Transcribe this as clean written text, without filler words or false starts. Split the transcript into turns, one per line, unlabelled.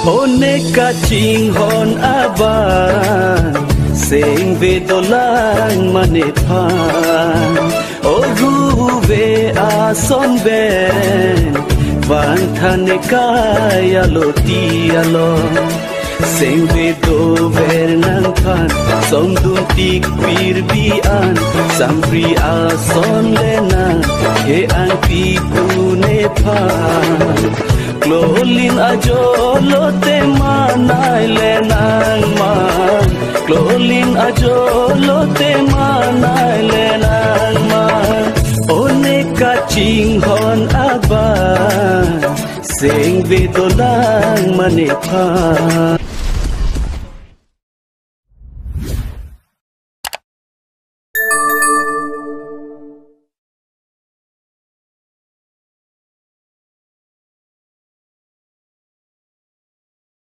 Hone kaching hon aban sing ve dolang manepan o ruve a son ben van thane kaya loti alo sing ve do ver nang pan som dun tik pir bi an sampri a son lena he an pi pune pan Klolin ajolo te manai lenang man Klolin ajolo te manai lenang man One kaching hon aban Sing ve dolang manepan